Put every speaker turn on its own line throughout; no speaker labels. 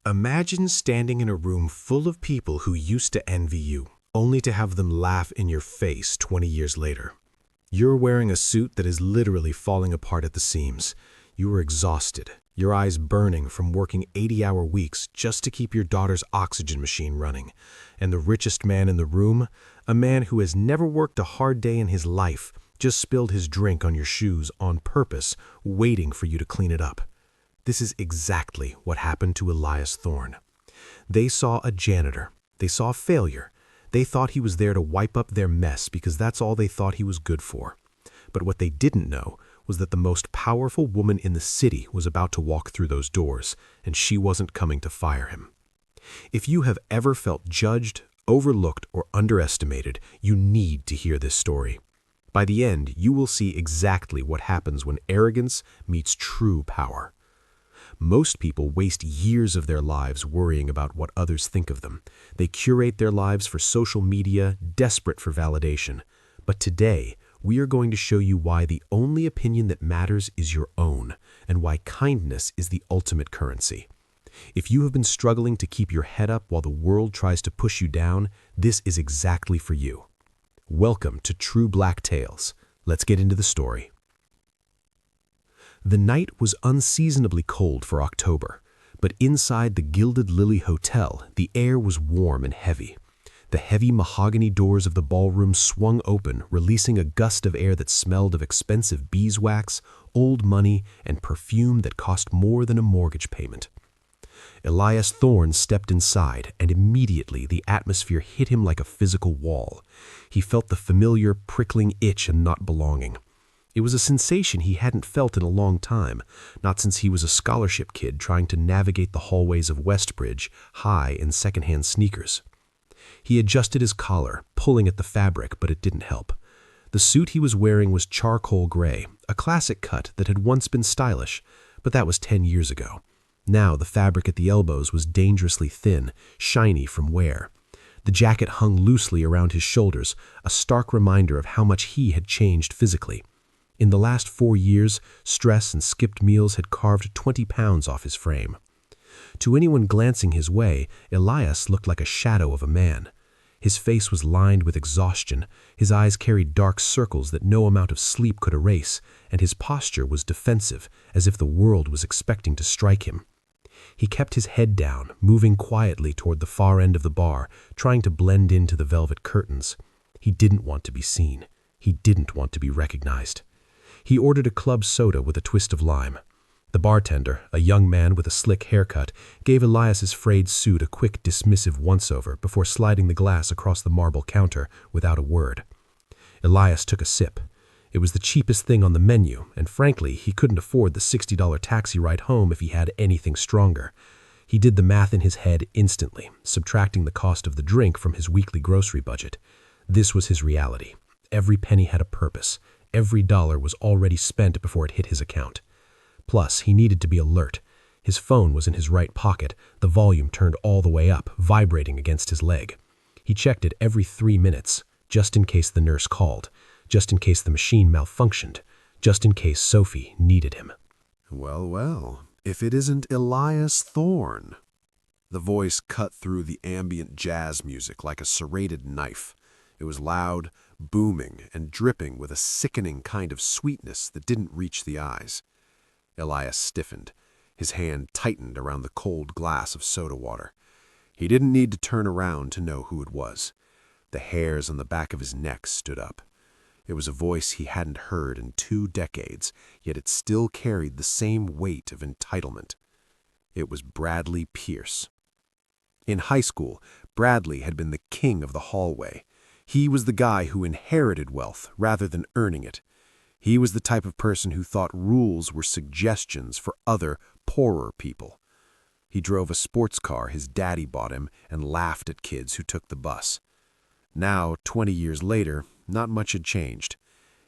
Imagine standing in a room full of people who used to envy you, only to have them laugh in your face 20 years later. You're wearing a suit that is literally falling apart at the seams. You are exhausted, your eyes burning from working 80-hour weeks just to keep your daughter's oxygen machine running. And the richest man in the room, a man who has never worked a hard day in his life, just spilled his drink on your shoes on purpose, waiting for you to clean it up. This is exactly what happened to Elias Thorne. They saw a janitor. They saw a failure. They thought he was there to wipe up their mess because that's all they thought he was good for. But what they didn't know was that the most powerful woman in the city was about to walk through those doors, and she wasn't coming to fire him. If you have ever felt judged, overlooked, or underestimated, you need to hear this story. By the end, you will see exactly what happens when arrogance meets true power. Most people waste years of their lives worrying about what others think of them. They curate their lives for social media, desperate for validation. But today, we are going to show you why the only opinion that matters is your own, and why kindness is the ultimate currency. If you have been struggling to keep your head up while the world tries to push you down, this is exactly for you. Welcome to True Black Tales. Let's get into the story. The night was unseasonably cold for October, but inside the Gilded Lily Hotel, the air was warm and heavy. The heavy mahogany doors of the ballroom swung open, releasing a gust of air that smelled of expensive beeswax, old money, and perfume that cost more than a mortgage payment. Elias Thorne stepped inside, and immediately the atmosphere hit him like a physical wall. He felt the familiar, prickling itch and not belonging. It was a sensation he hadn't felt in a long time, not since he was a scholarship kid trying to navigate the hallways of Westbridge, high in secondhand sneakers. He adjusted his collar, pulling at the fabric, but it didn't help. The suit he was wearing was charcoal gray, a classic cut that had once been stylish, but that was 10 years ago. Now the fabric at the elbows was dangerously thin, shiny from wear. The jacket hung loosely around his shoulders, a stark reminder of how much he had changed physically. In the last 4 years, stress and skipped meals had carved 20 pounds off his frame. To anyone glancing his way, Elias looked like a shadow of a man. His face was lined with exhaustion, his eyes carried dark circles that no amount of sleep could erase, and his posture was defensive, as if the world was expecting to strike him. He kept his head down, moving quietly toward the far end of the bar, trying to blend into the velvet curtains. He didn't want to be seen. He didn't want to be recognized. He ordered a club soda with a twist of lime. The bartender, a young man with a slick haircut, gave Elias's frayed suit a quick, dismissive once-over before sliding the glass across the marble counter without a word. Elias took a sip. It was the cheapest thing on the menu, and frankly, he couldn't afford the $60 taxi ride home if he had anything stronger. He did the math in his head instantly, subtracting the cost of the drink from his weekly grocery budget. This was his reality. Every penny had a purpose. Every dollar was already spent before it hit his account. Plus, he needed to be alert. His phone was in his right pocket, the volume turned all the way up, vibrating against his leg. He checked it every 3 minutes, just in case the nurse called, just in case the machine malfunctioned, just in case Sophie needed him.
Well, well, if it isn't Elias Thorne. The voice cut through the ambient jazz music like a serrated knife. It was loud, booming, and dripping with a sickening kind of sweetness that didn't reach the eyes. Elias stiffened. His hand tightened around the cold glass of soda water. He didn't need to turn around to know who it was. The hairs on the back of his neck stood up. It was a voice he hadn't heard in 2 decades, yet it still carried the same weight of entitlement. It was Bradley Pierce. In high school, Bradley had been the king of the hallway. He was the guy who inherited wealth rather than earning it. He was the type of person who thought rules were suggestions for other, poorer people. He drove a sports car his daddy bought him and laughed at kids who took the bus. Now, 20 years later, not much had changed.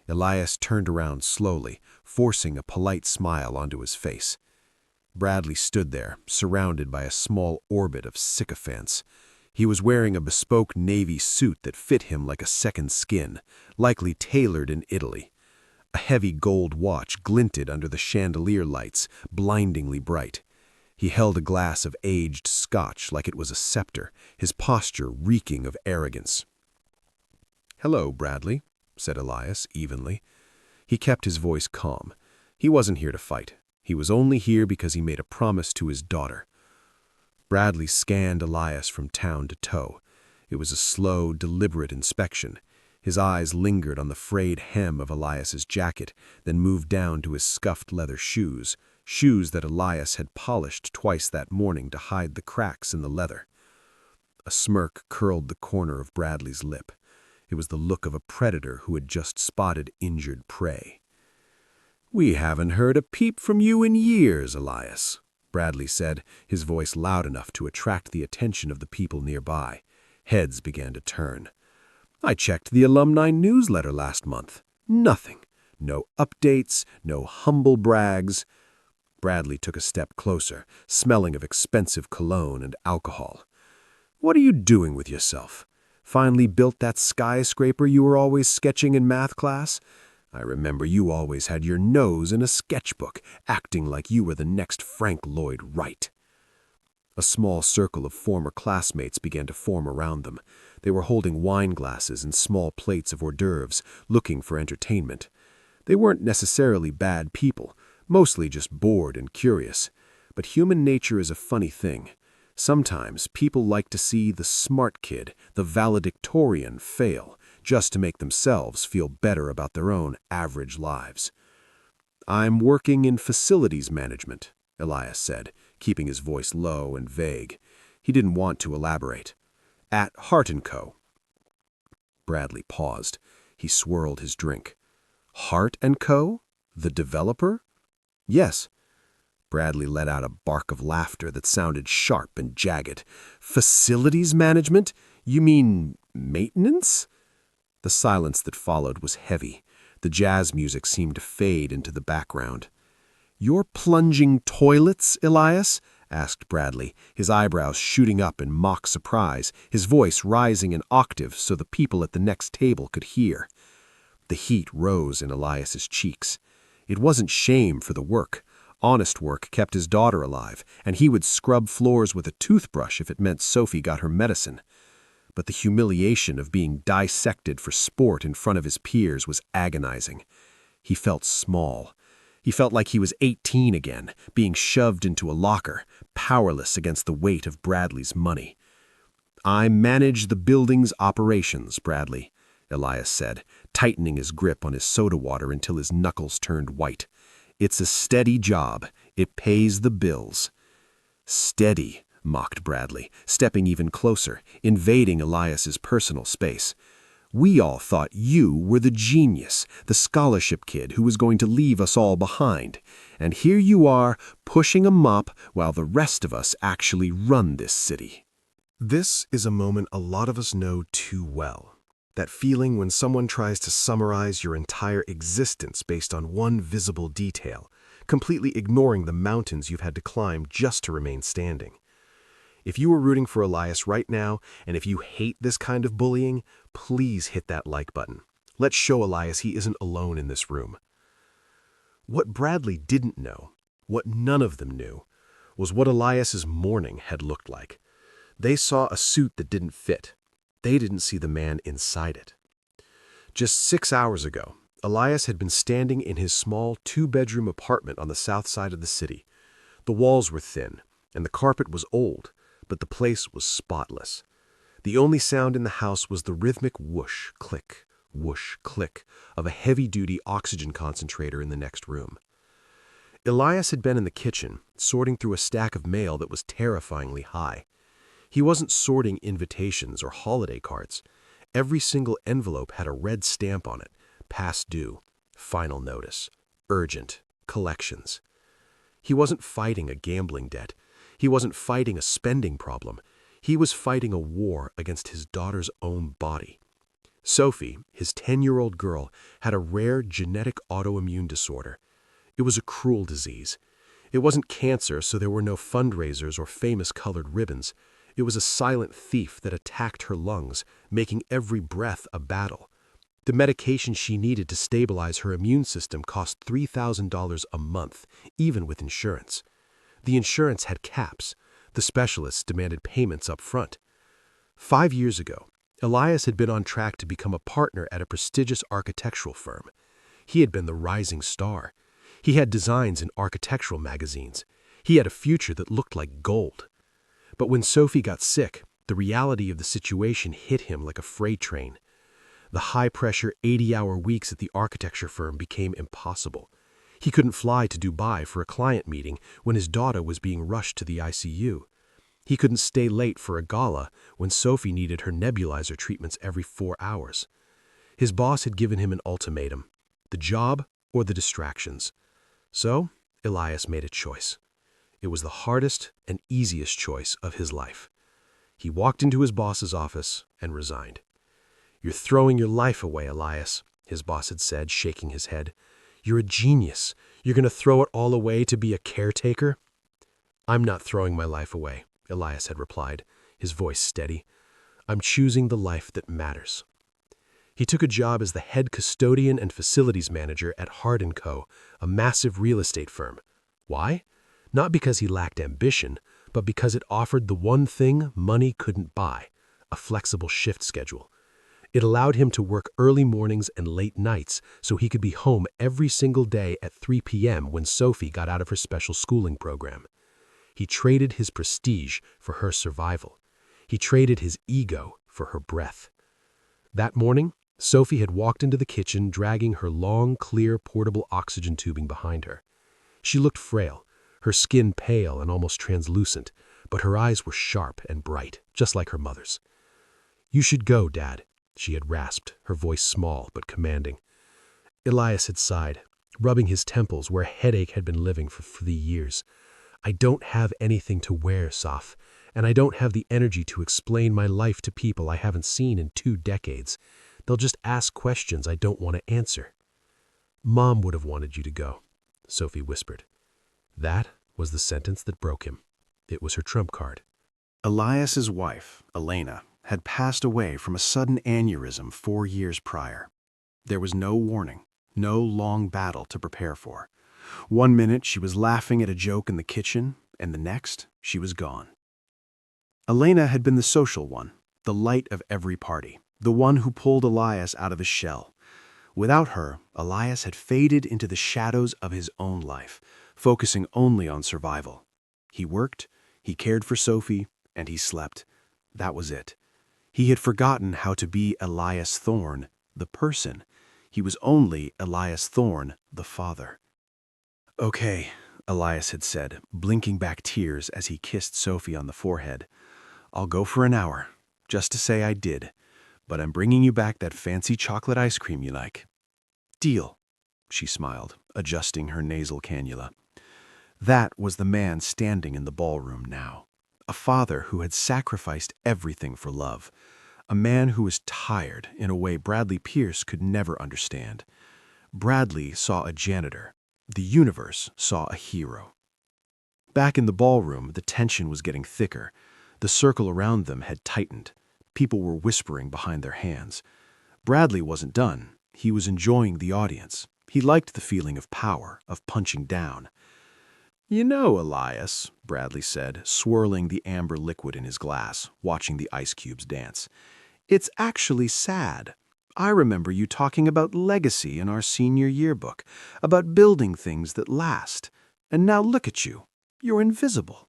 Elias turned around slowly, forcing a polite smile onto his face. Bradley stood there, surrounded by a small orbit of sycophants. He was wearing a bespoke navy suit that fit him like a second skin, likely tailored in Italy. A heavy gold watch glinted under the chandelier lights, blindingly bright. He held a glass of aged scotch like it was a scepter, his posture reeking of arrogance. "Hello, Bradley," said Elias evenly. He kept his voice calm. He wasn't here to fight. He was only here because he made a promise to his daughter. Bradley scanned Elias from town to toe. It was a slow, deliberate inspection. His eyes lingered on the frayed hem of Elias's jacket, then moved down to his scuffed leather shoes that Elias had polished twice that morning to hide the cracks in the leather. A smirk curled the corner of Bradley's lip. It was the look of a predator who had just spotted injured prey. "We haven't heard a peep from you in years, Elias," Bradley said, his voice loud enough to attract the attention of the people nearby. Heads began to turn. "I checked the alumni newsletter last month. Nothing. No updates, no humble brags." Bradley took a step closer, smelling of expensive cologne and alcohol. "What are you doing with yourself? Finally built that skyscraper you were always sketching in math class? I remember you always had your nose in a sketchbook, acting like you were the next Frank Lloyd Wright." A small circle of former classmates began to form around them. They were holding wine glasses and small plates of hors d'oeuvres, looking for entertainment. They weren't necessarily bad people, mostly just bored and curious. But human nature is a funny thing. Sometimes people like to see the smart kid, the valedictorian, fail, just to make themselves feel better about their own average lives. "I'm working in facilities management," Elias said, keeping his voice low and vague. He didn't want to elaborate. "At Hart & Co." Bradley paused. He swirled his drink. "Hart & Co? The developer?" "Yes." Bradley let out a bark of laughter that sounded sharp and jagged. "Facilities management? You mean maintenance?" The silence that followed was heavy. The jazz music seemed to fade into the background. "You're plunging toilets, Elias?" asked Bradley, his eyebrows shooting up in mock surprise, his voice rising an octave so the people at the next table could hear. The heat rose in Elias's cheeks. It wasn't shame for the work. Honest work kept his daughter alive, and he would scrub floors with a toothbrush if it meant Sophie got her medicine. But the humiliation of being dissected for sport in front of his peers was agonizing. He felt small. He felt like he was 18 again, being shoved into a locker, powerless against the weight of Bradley's money. "I manage the building's operations, Bradley," Elias said, tightening his grip on his soda water until his knuckles turned white. "It's a steady job. It pays the bills." "Steady," mocked Bradley, stepping even closer, invading Elias's personal space. "We all thought you were the genius, the scholarship kid who was going to leave us all behind. And here you are, pushing a mop while the rest of us actually run this city."
This is a moment a lot of us know too well. That feeling when someone tries to summarize your entire existence based on one visible detail, completely ignoring the mountains you've had to climb just to remain standing. If you are rooting for Elias right now, and if you hate this kind of bullying, please hit that like button. Let's show Elias he isn't alone in this room. What Bradley didn't know, what none of them knew, was what Elias's morning had looked like. They saw a suit that didn't fit. They didn't see the man inside it. Just 6 hours ago, Elias had been standing in his small 2-bedroom apartment on the south side of the city. The walls were thin, and the carpet was old, but the place was spotless. The only sound in the house was the rhythmic whoosh, click, of a heavy-duty oxygen concentrator in the next room. Elias had been in the kitchen, sorting through a stack of mail that was terrifyingly high. He wasn't sorting invitations or holiday cards. Every single envelope had a red stamp on it: past due, final notice, urgent, collections. He wasn't fighting a gambling debt. He wasn't fighting a spending problem. He was fighting a war against his daughter's own body. Sophie, his 10-year-old girl, had a rare genetic autoimmune disorder. It was a cruel disease. It wasn't cancer, so there were no fundraisers or famous colored ribbons. It was a silent thief that attacked her lungs, making every breath a battle. The medication she needed to stabilize her immune system cost $3,000 a month, even with insurance.
The insurance had caps. The specialists demanded payments up front. 5 years ago, Elias had been on track to become a partner at a prestigious architectural firm. He had been the rising star. He had designs in architectural magazines. He had a future that looked like gold. But when Sophie got sick, the reality of the situation hit him like a freight train. The high-pressure 80-hour weeks at the architecture firm became impossible. He couldn't fly to Dubai for a client meeting when his daughter was being rushed to the ICU. He couldn't stay late for a gala when Sophie needed her nebulizer treatments every 4 hours. His boss had given him an ultimatum: the job or the distractions. So, Elias made a choice. It was the hardest and easiest choice of his life. He walked into his boss's office and resigned. "You're throwing your life away, Elias," his boss had said, shaking his head. "You're a genius. You're going to throw it all away to be a caretaker?" "I'm not throwing my life away," Elias had replied, his voice steady. "I'm choosing the life that matters." He took a job as the head custodian and facilities manager at Hard & Co., a massive real estate firm. Why? Not because he lacked ambition, but because it offered the one thing money couldn't buy: a flexible shift schedule. It allowed him to work early mornings and late nights so he could be home every single day at 3 p.m. when Sophie got out of her special schooling program. He traded his prestige for her survival. He traded his ego for her breath. That morning, Sophie had walked into the kitchen dragging her long, clear, portable oxygen tubing behind her. She looked frail, her skin pale and almost translucent, but her eyes were sharp and bright, just like her mother's. "You should go, Dad," she had rasped, her voice small but commanding. Elias had sighed, rubbing his temples where a headache had been living for 3 years. "I don't have anything to wear, Soph, and I don't have the energy to explain my life to people I haven't seen in 2 decades. They'll just ask questions I don't want to answer." "Mom would have wanted you to go," Sophie whispered. That was the sentence that broke him. It was her trump card.
Elias's wife, Elena, had passed away from a sudden aneurysm 4 years prior. There was no warning, no long battle to prepare for. One minute she was laughing at a joke in the kitchen, and the next she was gone. Elena had been the social one, the light of every party, the one who pulled Elias out of his shell. Without her, Elias had faded into the shadows of his own life, focusing only on survival. He worked, he cared for Sophie, and he slept. That was it. He had forgotten how to be Elias Thorne, the person. He was only Elias Thorne, the father. "Okay," Elias had said, blinking back tears as he kissed Sophie on the forehead. "I'll go for an hour, just to say I did. But I'm bringing you back that fancy chocolate ice cream you like." "Deal," she smiled, adjusting her nasal cannula. That was the man standing in the ballroom now. A father who had sacrificed everything for love. A man who was tired in a way Bradley Pierce could never understand. Bradley saw a janitor. The universe saw a hero. Back in the ballroom, the tension was getting thicker. The circle around them had tightened. People were whispering behind their hands. Bradley wasn't done. He was enjoying the audience. He liked the feeling of power, of punching down. "You know, Elias," Bradley said, swirling the amber liquid in his glass, watching the ice cubes dance, "it's actually sad. I remember you talking about legacy in our senior yearbook, about building things that last. And now look at you. You're invisible."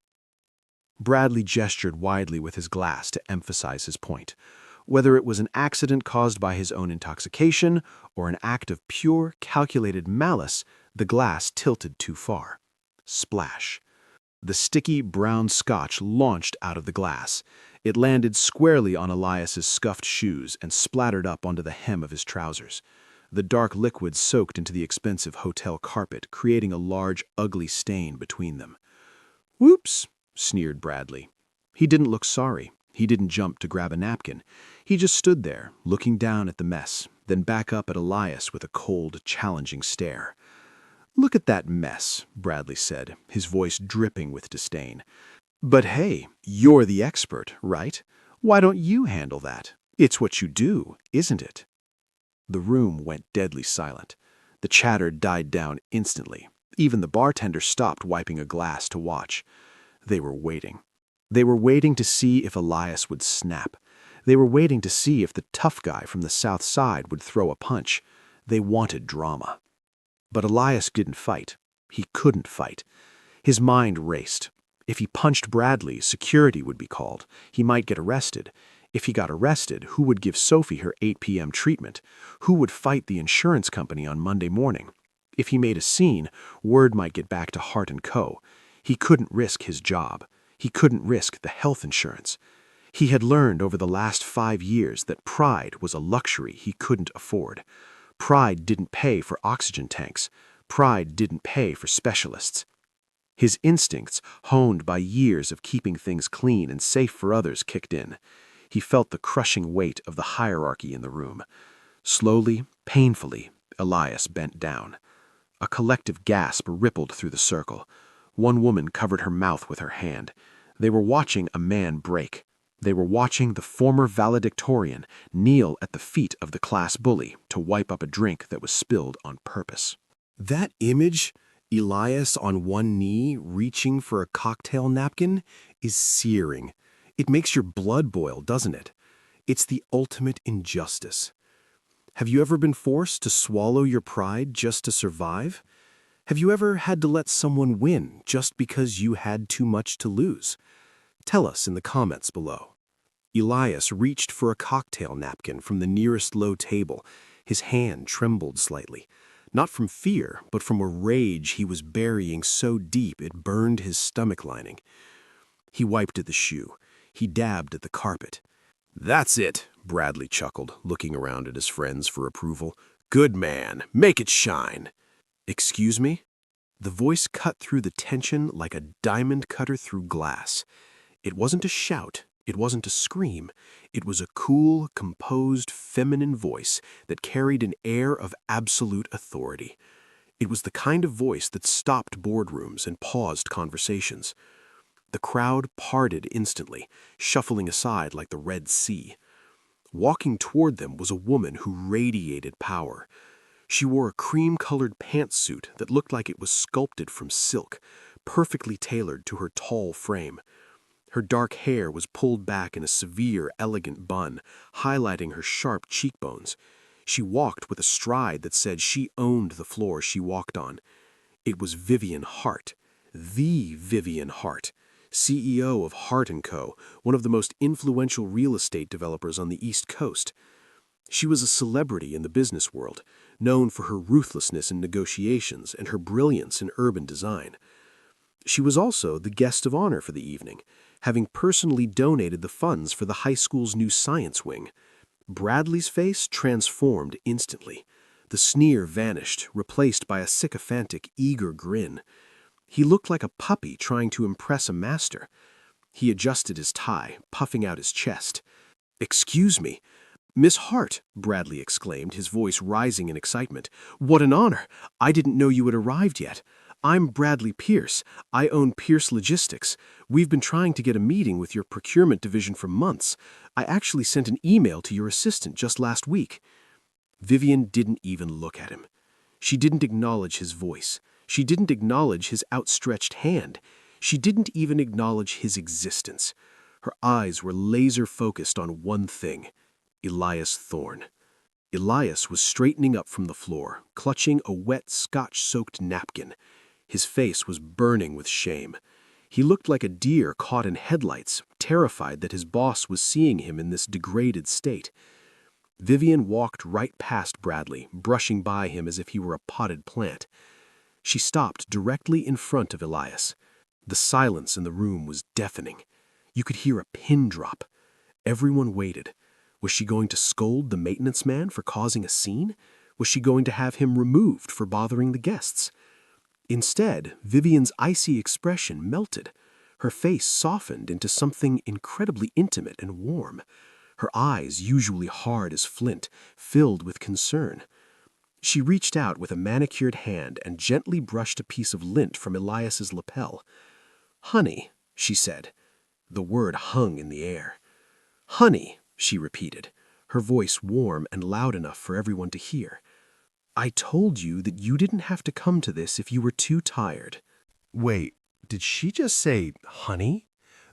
Bradley gestured widely with his glass to emphasize his point. Whether it was an accident caused by his own intoxication or an act of pure, calculated malice, the glass tilted too far. Splash. The sticky brown scotch launched out of the glass. It landed squarely on Elias's scuffed shoes and splattered up onto the hem of his trousers. The dark liquid soaked into the expensive hotel carpet, creating a large, ugly stain between them. "Whoops," sneered Bradley. He didn't look sorry. He didn't jump to grab a napkin. He just stood there, looking down at the mess, then back up at Elias with a cold, challenging stare. "Look at that mess," Bradley said, his voice dripping with disdain. "But hey, you're the expert, right? Why don't you handle that? It's what you do, isn't it?" The room went deadly silent. The chatter died down instantly. Even the bartender stopped wiping a glass to watch. They were waiting. They were waiting to see if Elias would snap. They were waiting to see if the tough guy from the south side would throw a punch. They wanted drama. But Elias didn't fight. He couldn't fight. His mind raced. If he punched Bradley, security would be called. He might get arrested. If he got arrested, who would give Sophie her 8 p.m. treatment? Who would fight the insurance company on Monday morning? If he made a scene, word might get back to Hart & Co. He couldn't risk his job. He couldn't risk the health insurance. He had learned over the last 5 years that pride was a luxury he couldn't afford. Pride didn't pay for oxygen tanks. Pride didn't pay for specialists. His instincts, honed by years of keeping things clean and safe for others, kicked in. He felt the crushing weight of the hierarchy in the room. Slowly, painfully, Elias bent down. A collective gasp rippled through the circle. One woman covered her mouth with her hand. They were watching a man break. They were watching the former valedictorian kneel at the feet of the class bully to wipe up a drink that was spilled on purpose.
That image, Elias on one knee reaching for a cocktail napkin, is searing. It makes your blood boil, doesn't it? It's the ultimate injustice. Have you ever been forced to swallow your pride just to survive? Have you ever had to let someone win just because you had too much to lose? Tell us in the comments below. Elias reached for a cocktail napkin from the nearest low table. His hand trembled slightly, not from fear, but from a rage he was burying so deep it burned his stomach lining. He wiped at the shoe. He dabbed at the carpet. "That's it," Bradley chuckled, looking around at his friends for approval. "Good man, make it shine." "Excuse me?" The voice cut through the tension like a diamond cutter through glass. It wasn't a shout. It wasn't a scream. It was a cool, composed, feminine voice that carried an air of absolute authority. It was the kind of voice that stopped boardrooms and paused conversations. The crowd parted instantly, shuffling aside like the Red Sea. Walking toward them was a woman who radiated power. She wore a cream-colored pantsuit that looked like it was sculpted from silk, perfectly tailored to her tall frame. Her dark hair was pulled back in a severe, elegant bun, highlighting her sharp cheekbones. She walked with a stride that said she owned the floor she walked on. It was Vivian Hart, the Vivian Hart, CEO of Hart & Co., one of the most influential real estate developers on the East Coast. She was a celebrity in the business world, known for her ruthlessness in negotiations and her brilliance in urban design. She was also the guest of honor for the evening, having personally donated the funds for the high school's new science wing. Bradley's face transformed instantly. The sneer vanished, replaced by a sycophantic, eager grin. He looked like a puppy trying to impress a master. He adjusted his tie, puffing out his chest. "Excuse me." "Miss Hart," Bradley exclaimed, his voice rising in excitement. "What an honor! I didn't know you had arrived yet. I'm Bradley Pierce. I own Pierce Logistics. We've been trying to get a meeting with your procurement division for months. I actually sent an email to your assistant just last week." Vivian didn't even look at him. She didn't acknowledge his voice. She didn't acknowledge his outstretched hand. She didn't even acknowledge his existence. Her eyes were laser-focused on one thing: Elias Thorne. Elias was straightening up from the floor, clutching a wet, scotch-soaked napkin. His face was burning with shame. He looked like a deer caught in headlights, terrified that his boss was seeing him in this degraded state. Vivian walked right past Bradley, brushing by him as if he were a potted plant. She stopped directly in front of Elias. The silence in the room was deafening. You could hear a pin drop. Everyone waited. Was she going to scold the maintenance man for causing a scene? Was she going to have him removed for bothering the guests? Instead, Vivian's icy expression melted. Her face softened into something incredibly intimate and warm. Her eyes, usually hard as flint, filled with concern. She reached out with a manicured hand and gently brushed a piece of lint from Elias's lapel. "Honey," she said. The word hung in the air. "Honey," she repeated, her voice warm and loud enough for everyone to hear.
I told you that you didn't have to come to this if you were too tired. Wait, did she just say honey?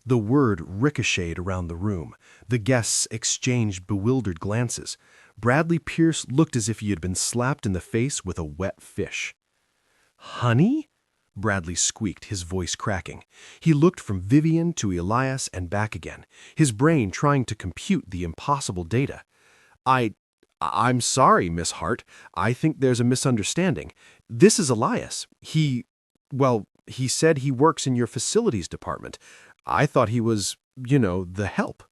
The word ricocheted around the room. The guests exchanged bewildered glances. Bradley Pierce looked as if he had been slapped in the face with a wet fish. Honey? Bradley squeaked, his voice cracking. He looked from Vivian to Elias and back again, his brain trying to compute the impossible data. I'm sorry, Miss Hart. I think there's a misunderstanding. This is Elias. He said he works in your facilities department. I thought he was, the help.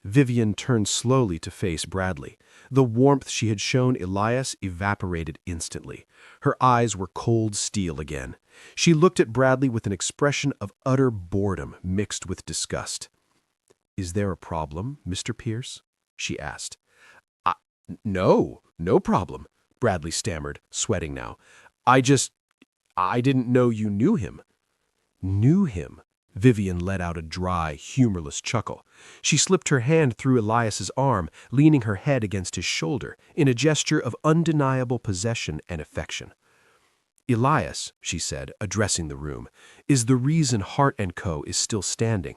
Vivian turned slowly to face Bradley. The warmth she had shown Elias evaporated instantly. Her eyes were cold steel again. She looked at Bradley with an expression of utter boredom mixed with disgust. "Is there a problem, Mr. Pierce?" she asked. No problem," Bradley stammered, sweating now. I didn't know you knew him." Knew him? Vivian let out a dry, humorless chuckle. She slipped her hand through Elias's arm, leaning her head against his shoulder, in a gesture of undeniable possession and affection. "Elias," she said, addressing the room, "is the reason Hart & Co. is still standing.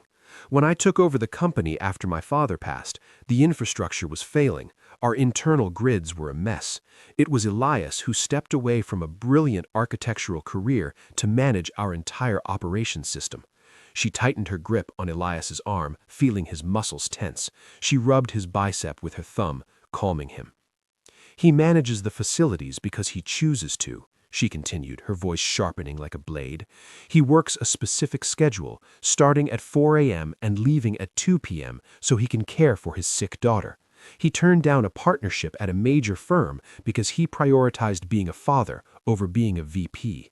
When I took over the company after my father passed, the infrastructure was failing. Our internal grids were a mess. It was Elias who stepped away from a brilliant architectural career to manage our entire operations system." She tightened her grip on Elias's arm, feeling his muscles tense. She rubbed his bicep with her thumb, calming him. "He manages the facilities because he chooses to," she continued, her voice sharpening like a blade. "He works a specific schedule, starting at 4 a.m. and leaving at 2 p.m. so he can care for his sick daughter. He turned down a partnership at a major firm because he prioritized being a father over being a VP.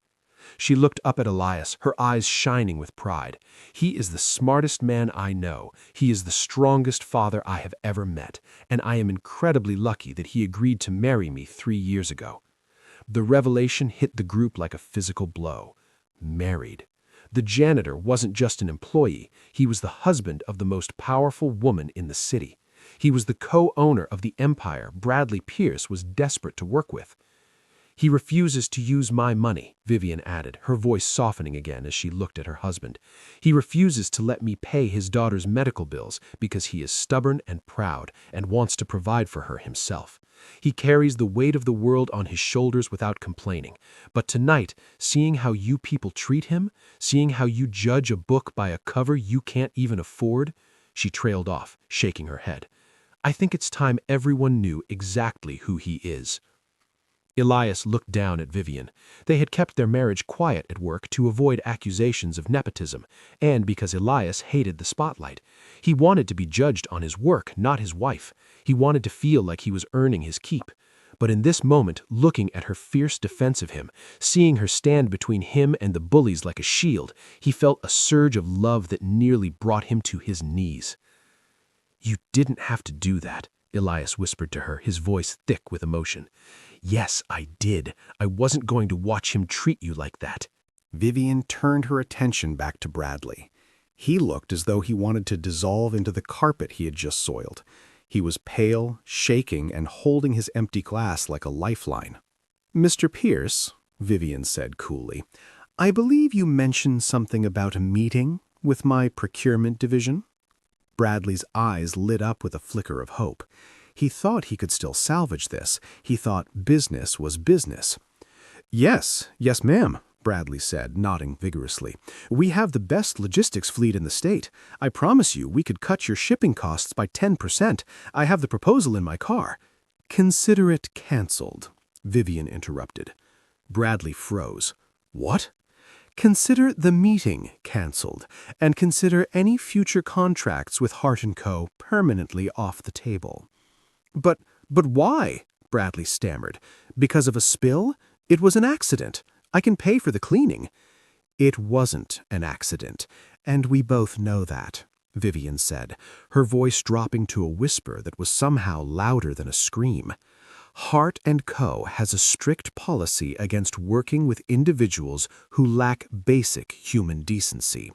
She looked up at Elias, her eyes shining with pride. "He is the smartest man I know. He is the strongest father I have ever met, and I am incredibly lucky that he agreed to marry me 3 years ago." The revelation hit the group like a physical blow. Married. The janitor wasn't just an employee. He was the husband of the most powerful woman in the city. He was the co-owner of the empire Bradley Pierce was desperate to work with. "He refuses to use my money," Vivian added, her voice softening again as she looked at her husband. "He refuses to let me pay his daughter's medical bills because he is stubborn and proud and wants to provide for her himself. He carries the weight of the world on his shoulders without complaining. But tonight, seeing how you people treat him, seeing how you judge a book by a cover you can't even afford," she trailed off, shaking her head. "I think it's time everyone knew exactly who he is." Elias looked down at Vivian. They had kept their marriage quiet at work to avoid accusations of nepotism, and because Elias hated the spotlight. He wanted to be judged on his work, not his wife. He wanted to feel like he was earning his keep. But in this moment, looking at her fierce defense of him, seeing her stand between him and the bullies like a shield, he felt a surge of love that nearly brought him to his knees. "You didn't have to do that," Elias whispered to her, his voice thick with emotion. "Yes, I did. I wasn't going to watch him treat you like that." Vivian turned her attention back to Bradley. He looked as though he wanted to dissolve into the carpet he had just soiled. He was pale, shaking, and holding his empty glass like a lifeline. "Mr. Pierce," Vivian said coolly, "I believe you mentioned something about a meeting with my procurement division?" Bradley's eyes lit up with a flicker of hope. He thought he could still salvage this. He thought business was business. Yes, ma'am," Bradley said, nodding vigorously. "We have the best logistics fleet in the state. I promise you we could cut your shipping costs by 10%. I have the proposal in my car." "Consider it canceled," Vivian interrupted. Bradley froze. "What?" "Consider the meeting canceled, and consider any future contracts with Hart & Co. permanently off the table." But why?" Bradley stammered. "Because of a spill? It was an accident. I can pay for the cleaning." "It wasn't an accident, and we both know that," Vivian said, her voice dropping to a whisper that was somehow louder than a scream. Hart & Co. has a strict policy against working with individuals who lack basic human decency.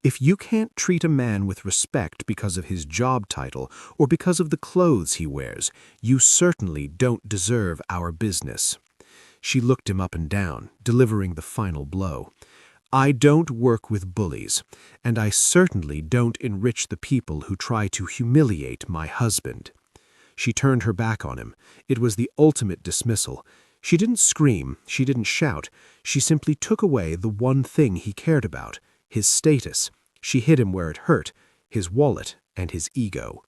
If you can't treat a man with respect because of his job title or because of the clothes he wears, you certainly don't deserve our business." She looked him up and down, delivering the final blow. "I don't work with bullies, and I certainly don't enrich the people who try to humiliate my husband." She turned her back on him. It was the ultimate dismissal. She didn't scream, she didn't shout. She simply took away the one thing he cared about, his status. She hit him where it hurt, his wallet and his ego.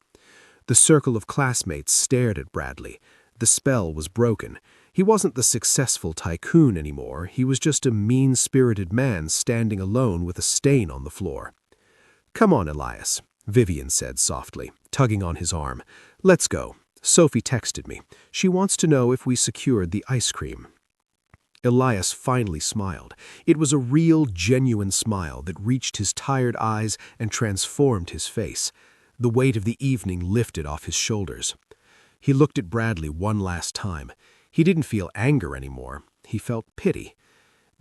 The circle of classmates stared at Bradley. The spell was broken. He wasn't the successful tycoon anymore. He was just a mean-spirited man standing alone with a stain on the floor. "Come on, Elias," Vivian said softly, tugging on his arm. "Let's go. Sophie texted me. She wants to know if we secured the ice cream." Elias finally smiled. It was a real, genuine smile that reached his tired eyes and transformed his face. The weight of the evening lifted off his shoulders. He looked at Bradley one last time. He didn't feel anger anymore. He felt pity.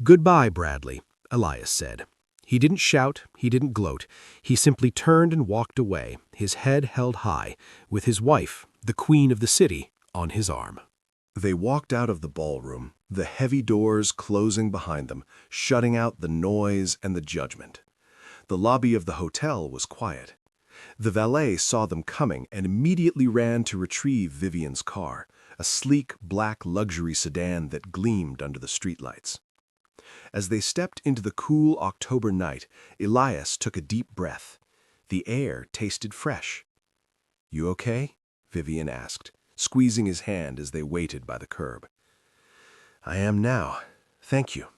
"Goodbye, Bradley," Elias said. He didn't shout, he didn't gloat. He simply turned and walked away, his head held high, with his wife, the queen of the city, on his arm. They walked out of the ballroom, the heavy doors closing behind them, shutting out the noise and the judgment. The lobby of the hotel was quiet. The valet saw them coming and immediately ran to retrieve Vivian's car, a sleek black luxury sedan that gleamed under the streetlights. As they stepped into the cool October night, Elias took a deep breath. The air tasted fresh. "You okay?" Vivian asked, squeezing his hand as they waited by the curb. "I am now. Thank you."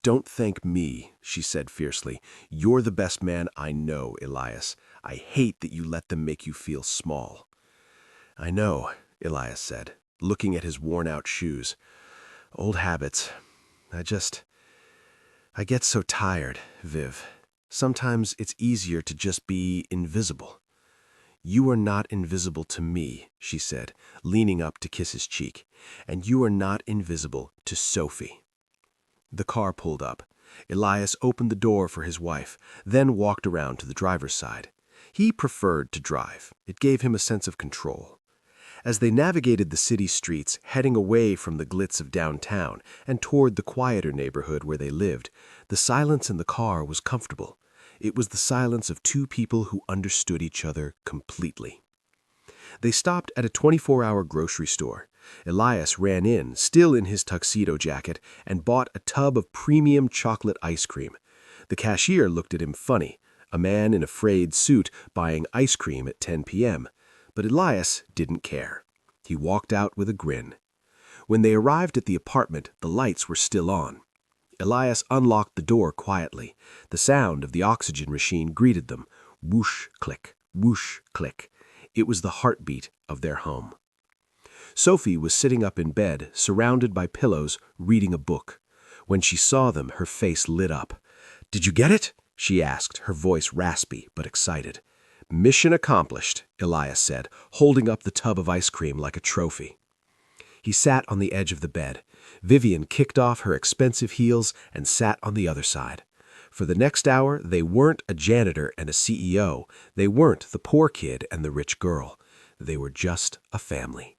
"Don't thank me," she said fiercely. "You're the best man I know, Elias. I hate that you let them make you feel small." "I know," Elias said, looking at his worn-out shoes. "Old habits. I get so tired, Viv. Sometimes it's easier to just be invisible." "You are not invisible to me," she said, leaning up to kiss his cheek. "And you are not invisible to Sophie." The car pulled up. Elias opened the door for his wife, then walked around to the driver's side. He preferred to drive. It gave him a sense of control. As they navigated the city streets, heading away from the glitz of downtown and toward the quieter neighborhood where they lived, the silence in the car was comfortable. It was the silence of two people who understood each other completely. They stopped at a 24-hour grocery store. Elias ran in, still in his tuxedo jacket, and bought a tub of premium chocolate ice cream. The cashier looked at him funny, a man in a frayed suit buying ice cream at 10 p.m., but Elias didn't care. He walked out with a grin. When they arrived at the apartment, the lights were still on. Elias unlocked the door quietly. The sound of the oxygen machine greeted them. Whoosh, click, whoosh, click. It was the heartbeat of their home. Sophie was sitting up in bed, surrounded by pillows, reading a book. When she saw them, her face lit up. "Did you get it?" she asked, her voice raspy but excited. "Mission accomplished," Elias said, holding up the tub of ice cream like a trophy. He sat on the edge of the bed. Vivian kicked off her expensive heels and sat on the other side. For the next hour, they weren't a janitor and a CEO. They weren't the poor kid and the rich girl. They were just a family.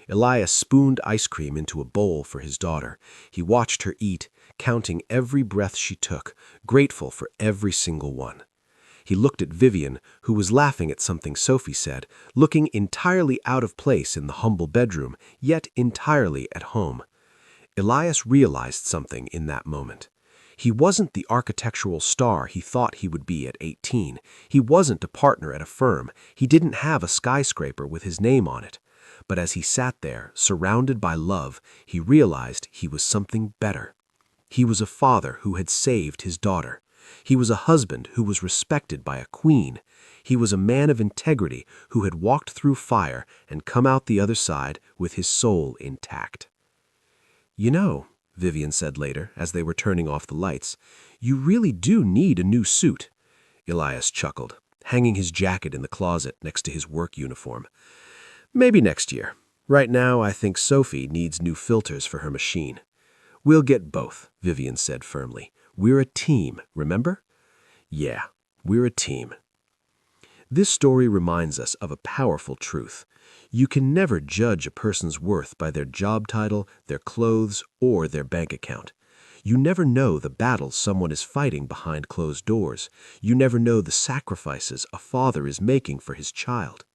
Elias spooned ice cream into a bowl for his daughter. He watched her eat, counting every breath she took, grateful for every single one. He looked at Vivian, who was laughing at something Sophie said, looking entirely out of place in the humble bedroom, yet entirely at home. Elias realized something in that moment. He wasn't the architectural star he thought he would be at 18. He wasn't a partner at a firm. He didn't have a skyscraper with his name on it. But as he sat there, surrounded by love, he realized he was something better. He was a father who had saved his daughter. He was a husband who was respected by a queen. He was a man of integrity who had walked through fire and come out the other side with his soul intact. "You know," Vivian said later, as they were turning off the lights, "you really do need a new suit." Elias chuckled, hanging his jacket in the closet next to his work uniform. "Maybe next year.
Right now, I think Sophie needs new filters for her machine. We'll get both, Vivian said firmly. We're a team, remember? Yeah, we're a team. This story reminds us of a powerful truth. You can never judge a person's worth by their job title, their clothes, or their bank account. You never know the battles someone is fighting behind closed doors. You never know the sacrifices a father is making for his child.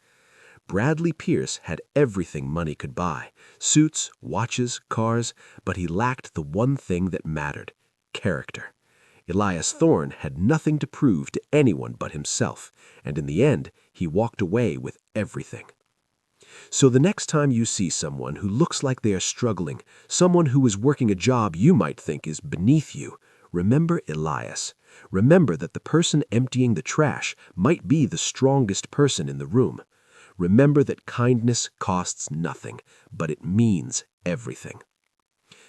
Bradley Pierce had everything money could buy, suits, watches, cars, but he lacked the one thing that mattered: character. Elias Thorne had nothing to prove to anyone but himself, and in the end, he walked away with everything. So the next time you see someone who looks like they are struggling, someone who is working a job you might think is beneath you, remember Elias. Remember that the person emptying the trash might be the strongest person in the room. Remember that kindness costs nothing, but it means everything.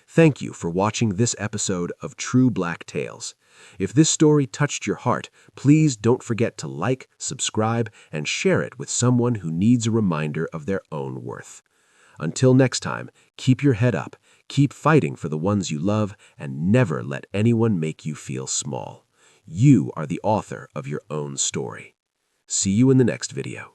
Thank you for watching this episode of True Black Tales. If this story touched your heart, please don't forget to like, subscribe, and share it with someone who needs a reminder of their own worth. Until next time, keep your head up, keep fighting for the ones you love, and never let anyone make you feel small. You are the author of your own story. See you in the next video.